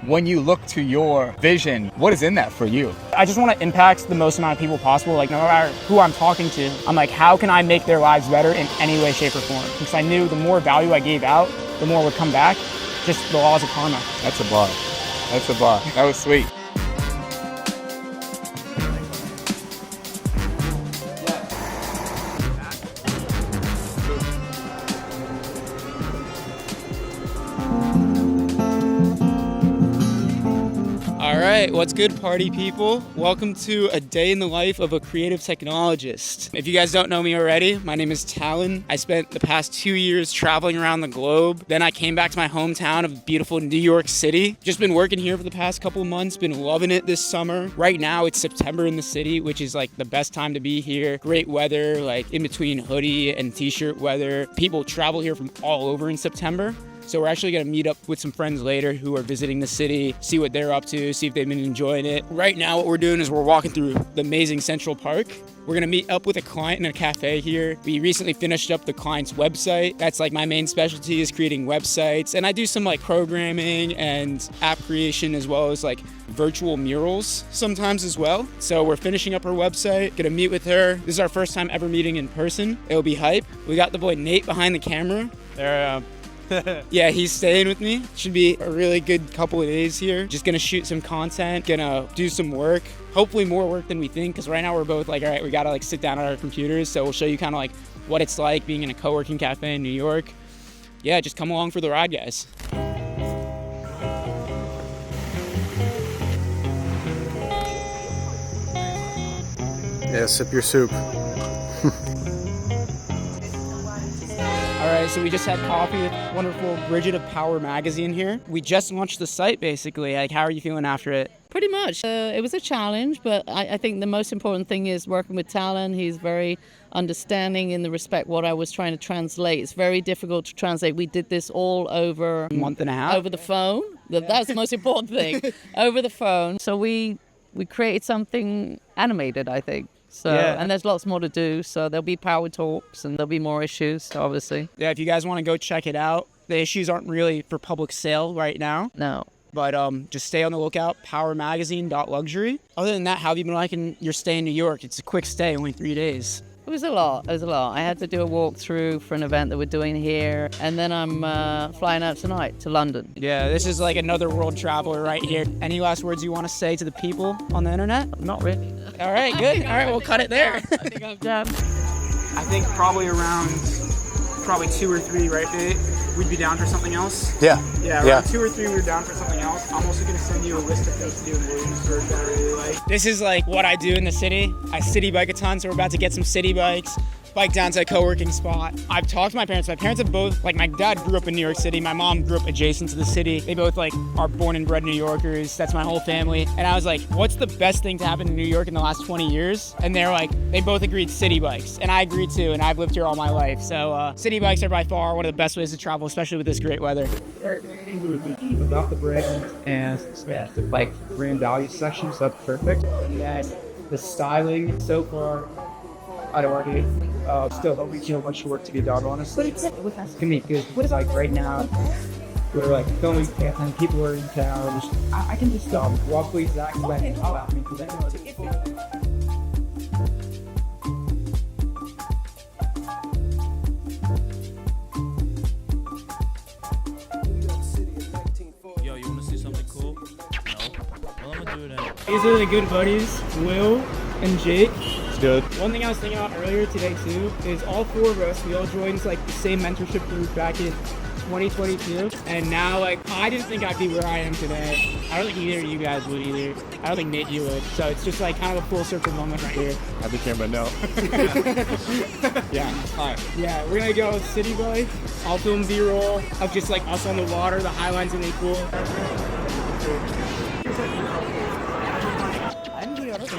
When you look to your vision, what is in that for you? I just want to impact the most amount of people possible. Like, no matter who I'm talking to, I'm like, how can I make their lives better in any way, shape, or form? Because I knew the more value I gave out, the more would come back. Just the laws of karma. That's a bar. That's a bar. That was sweet. All right, what's good, party people? Welcome to a day in the life of a creative technologist. If you guys don't know me already, my name is Talon. I spent the past 2 years traveling around the globe. Then I came back to my hometown of beautiful New York City. Just been working here for the past couple of months, been loving it this summer. Right now it's September in the city, which is like the best time to be here. Great weather, like in between hoodie and t-shirt weather. People travel here from all over in September. So we're actually gonna meet up with some friends later who are visiting the city, see what they're up to, see if they've been enjoying it. Right now what we're doing is we're walking through the amazing Central Park. We're gonna meet up with a client in a cafe here. We recently finished up the client's website. That's like my main specialty is creating websites. And I do some like programming and app creation as well as like virtual murals sometimes as well. So we're finishing up her website, gonna meet with her. This is our first time ever meeting in person. It'll be hype. We got the boy Nate behind the camera. There, Yeah, he's staying with me. Should be a really good couple of days here. Just gonna shoot some content, gonna do some work. Hopefully more work than we think, because right now we're both like, all right, we gotta like sit down at our computers. So we'll show you kind of like what it's like being in a co-working cafe in New York. Yeah, just come along for the ride, guys. Yeah, sip your soup. All right, so we just had coffee with wonderful Bridget of Power Magazine here. We just launched the site, basically. Like, how are you feeling after it? Pretty much. It was a challenge, but I think the most important thing is working with Talon. He's very understanding in the respect what I was trying to translate. It's very difficult to translate. We did this all over A month and a half? over the phone. That's the most important thing. Over the phone. So we created something animated, I think. So, Yeah. and there's lots more to do. So there'll be power talks and there'll be more issues, obviously. Yeah, if you guys want to go check it out, the issues aren't really for public sale right now. No. But just stay on the lookout, powermagazine.luxury. Other than that, how have you been liking your stay in New York? It's a quick stay, only 3 days. It was a lot. I had to do a walkthrough for an event that we're doing here. And then I'm flying out tonight to London. Yeah, this is like another world traveler right here. Any last words you want to say to the people on the internet? Not really. All right, good. All right, we'll cut it there. I think I'm done. I think probably around 2 or 3, right, babe? We'd be down for something else. Yeah. Yeah, around 2 or 3, we're down for something else. I'm also gonna send you a list of things to do in Williamsburg that I really like. This is like what I do in the city. I city bike a ton, so we're about to get some city bikes. Bike down to a co-working spot. I've talked to my parents. My parents have both, like my dad grew up in New York City. My mom grew up adjacent to the city. They both like are born and bred New Yorkers. That's my whole family. And I was like, what's the best thing to happen in New York in the last 20 years? And they're like, they both agreed city bikes. And I agreed too, and I've lived here all my life. So city bikes are by far one of the best ways to travel, especially with this great weather. Without the brand and the bike brand value section, so that's perfect. And then the styling so far, I don't want to still always much work to be done, honestly. To me, because like right now, we're like filming and people are in town. I can just walk the exact way about me because I know it's These are the good buddies, Will and Jake. It's good. One thing I was thinking about earlier today too is all 4 of us, we all joined like the same mentorship group back in 2022, and now like I didn't think I'd be where I am today. I don't think either of you guys would either. I don't think Nate you would. So it's just like kind of a full circle moment right here. I became a no. Yeah. Alright. Yeah, we're gonna go city bike. I'll film B-roll of just like us on the water. The highline's gonna be cool.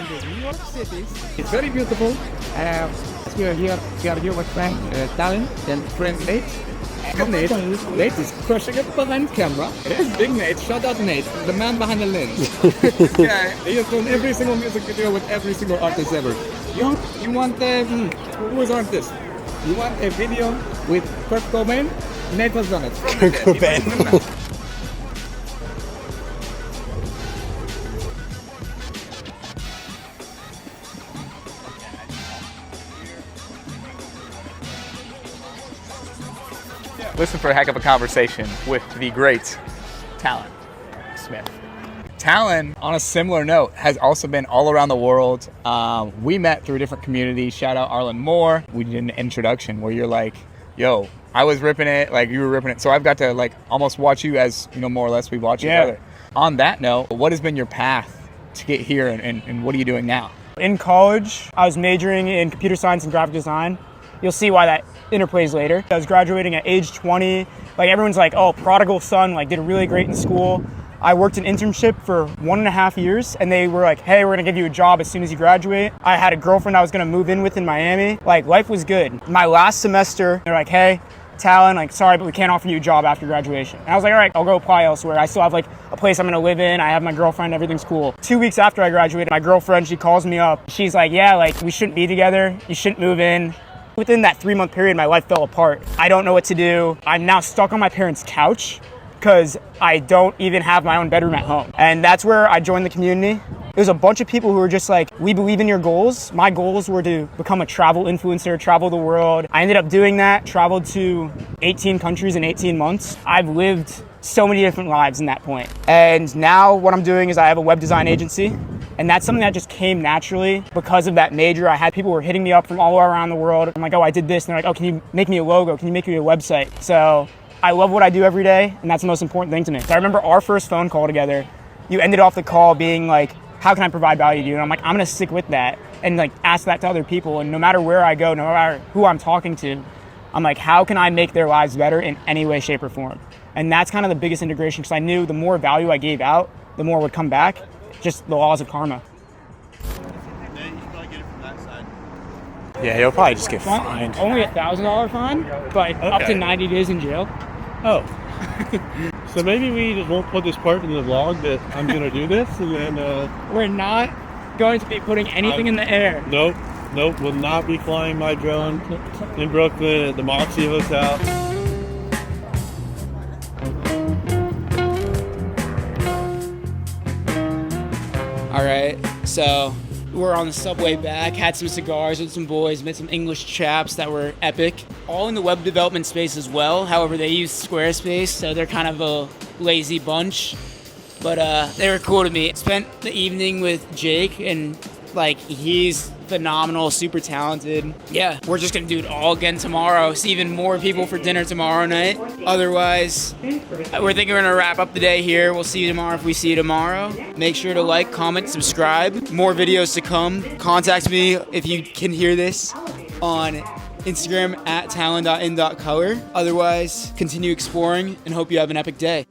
New York City. It's very beautiful. We are here with friend Talon and friend Nate. Nate is crushing it behind camera. It is Big Nate. Shout out Nate, the man behind the lens. Yeah, he has done every single music video with every single artist ever. You want who is artist? You want a video with Kurt Cobain? Nate has done it. Kurt Cobain. Listen for a heck of a conversation with the great Talon Smith. Talon, on a similar note, has also been all around the world. We met through different communities. Shout out Arlen Moore. We did an introduction where you're like, yo, I was ripping it, like you were ripping it. So I've got to like almost watch you as, you know, more or less we watch each other. On that note, what has been your path to get here and what are you doing now? In college, I was majoring in computer science and graphic design. You'll see why that interplays later. I was graduating at age 20. Like everyone's like, oh, prodigal son, like did really great in school. I worked an internship for 1.5 years and they were like, hey, we're gonna give you a job as soon as you graduate. I had a girlfriend I was gonna move in with in Miami. Like life was good. My last semester, they're like, hey, Talon, like sorry, but we can't offer you a job after graduation. And I was like, all right, I'll go apply elsewhere. I still have like a place I'm gonna live in. I have my girlfriend, everything's cool. 2 weeks after I graduated, my girlfriend, she calls me up. She's like, yeah, like we shouldn't be together. You shouldn't move in. Within that 3-month period, my life fell apart. I don't know what to do. I'm now stuck on my parents' couch because I don't even have my own bedroom at home. And that's where I joined the community. There's a bunch of people who were just like, we believe in your goals. My goals were to become a travel influencer, travel the world. I ended up doing that, traveled to 18 countries in 18 months. I've lived so many different lives in that point. And now what I'm doing is I have a web design agency. And that's something that just came naturally because of that major. I had people who were hitting me up from all around the world. I'm like, oh, I did this. And they're like, oh, can you make me a logo? Can you make me a website? So I love what I do every day. And that's the most important thing to me. So I remember our first phone call together. You ended off the call being like, how can I provide value to you? And I'm like, I'm gonna stick with that and like ask that to other people. And no matter where I go, no matter who I'm talking to, I'm like, how can I make their lives better in any way, shape, or form? And that's kind of the biggest integration because I knew the more value I gave out, the more would come back. Just the laws of karma. Yeah, he'll probably just get fined. Only $1,000 fine, but up to 90 days in jail. Oh. So maybe we just won't put this part in the vlog that I'm going to do this, and then... We're not going to be putting anything in the air. Nope, will not be flying my drone in Brooklyn at the Moxie Hotel. All right, so we're on the subway back, had some cigars with some boys, met some English chaps that were epic. All in the web development space as well. However, they use Squarespace, so they're kind of a lazy bunch. But they were cool to me. Spent the evening with Jake, and like he's phenomenal, super talented. Yeah, we're just gonna do it all again tomorrow. See even more people for dinner tomorrow night. Otherwise, we're thinking we're gonna wrap up the day here. We'll see you tomorrow if we see you tomorrow. Make sure to like, comment, subscribe. More videos to come. Contact me if you can hear this on Instagram at talon.in.color. Otherwise, continue exploring and hope you have an epic day.